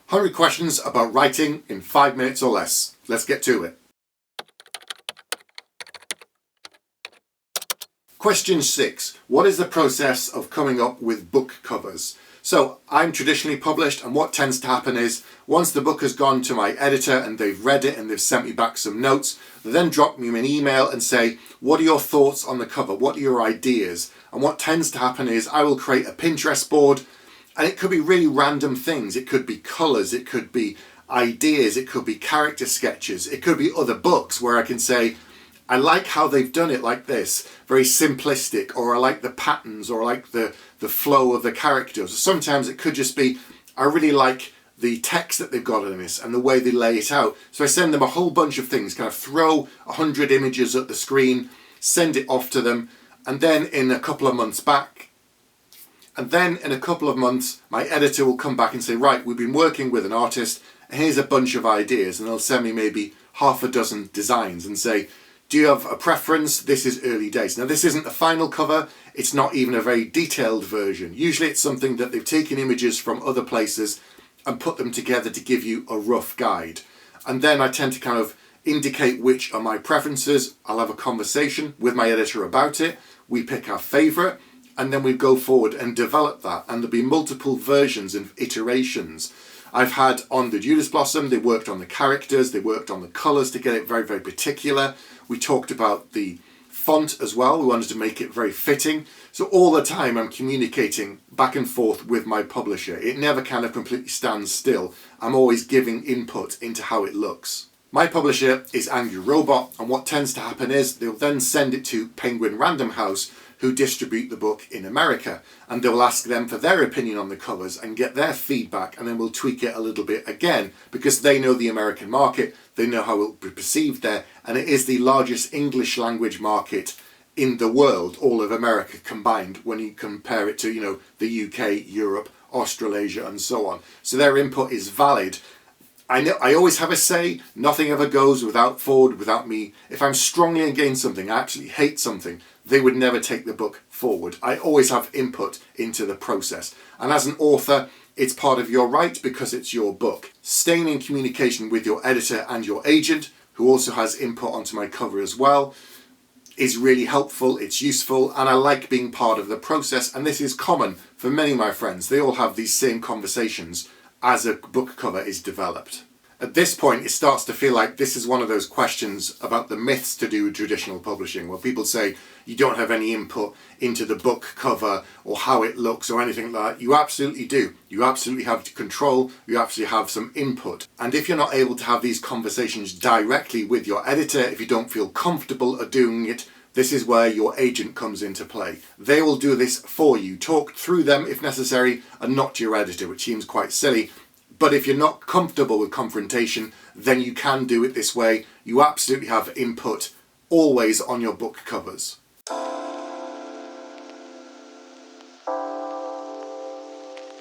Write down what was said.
100 questions about writing in 5 minutes or less. Let's get to it. Question 6. What is the process of coming up with book covers? So I'm traditionally published, and what tends to happen is once the book has gone to my editor and they've read it and they've sent me back some notes, they then drop me an email and say, what are your thoughts on the cover? What are your ideas? And what tends to happen is I will create a Pinterest board, and it could be really random things. It could be colours, it could be ideas, it could be character sketches, it could be other books where I can say, I like how they've done it like this, very simplistic, or I like the patterns, or I like the flow of the characters. Sometimes it could just be, I really like the text that they've got in this and the way they lay it out. So I send them a whole bunch of things, kind of throw 100 images at the screen, send it off to them, and then in a couple of months my editor will come back and say, right, we've been working with an artist, and here's a bunch of ideas, and they'll send me maybe half a dozen designs and say, do you have a preference? This is early days. Now, this isn't the final cover. It's not even a very detailed version. Usually it's something that they've taken images from other places and put them together to give you a rough guide. And then I tend to kind of indicate which are my preferences. I'll have a conversation with my editor about it. We pick our favourite, and then we go forward and develop that. And there'll be multiple versions and iterations. I've had on the Judas Blossom, they worked on the characters, they worked on the colours to get it very, very particular. We talked about the font as well. We wanted to make it very fitting. So all the time I'm communicating back and forth with my publisher. It never kind of completely stands still. I'm always giving input into how it looks. My publisher is Angry Robot, and what tends to happen is they'll then send it to Penguin Random House, who distribute the book in America, and they'll ask them for their opinion on the covers and get their feedback, and then we'll tweak it a little bit again because they know the American market, they know how it will be perceived there, and it is the largest English language market in the world, all of America combined, when you compare it to, you know, the UK, Europe, Australasia and so on. So their input is valid. I know I always have a say. Nothing ever goes forward without me. If I'm strongly against something, I absolutely hate something, they would never take the book forward. I always have input into the process. And as an author, it's part of your right because it's your book. Staying in communication with your editor and your agent, who also has input onto my cover as well, is really helpful, it's useful, and I like being part of the process. And this is common for many of my friends. They all have these same conversations as a book cover is developed. At this point, it starts to feel like this is one of those questions about the myths to do with traditional publishing, where people say you don't have any input into the book cover or how it looks or anything like that. You absolutely do. You absolutely have control. You absolutely have some input. And if you're not able to have these conversations directly with your editor, if you don't feel comfortable at doing it, this is where your agent comes into play. They will do this for you. Talk through them if necessary, and not to your editor, which seems quite silly. But if you're not comfortable with confrontation, then you can do it this way. You absolutely have input always on your book covers.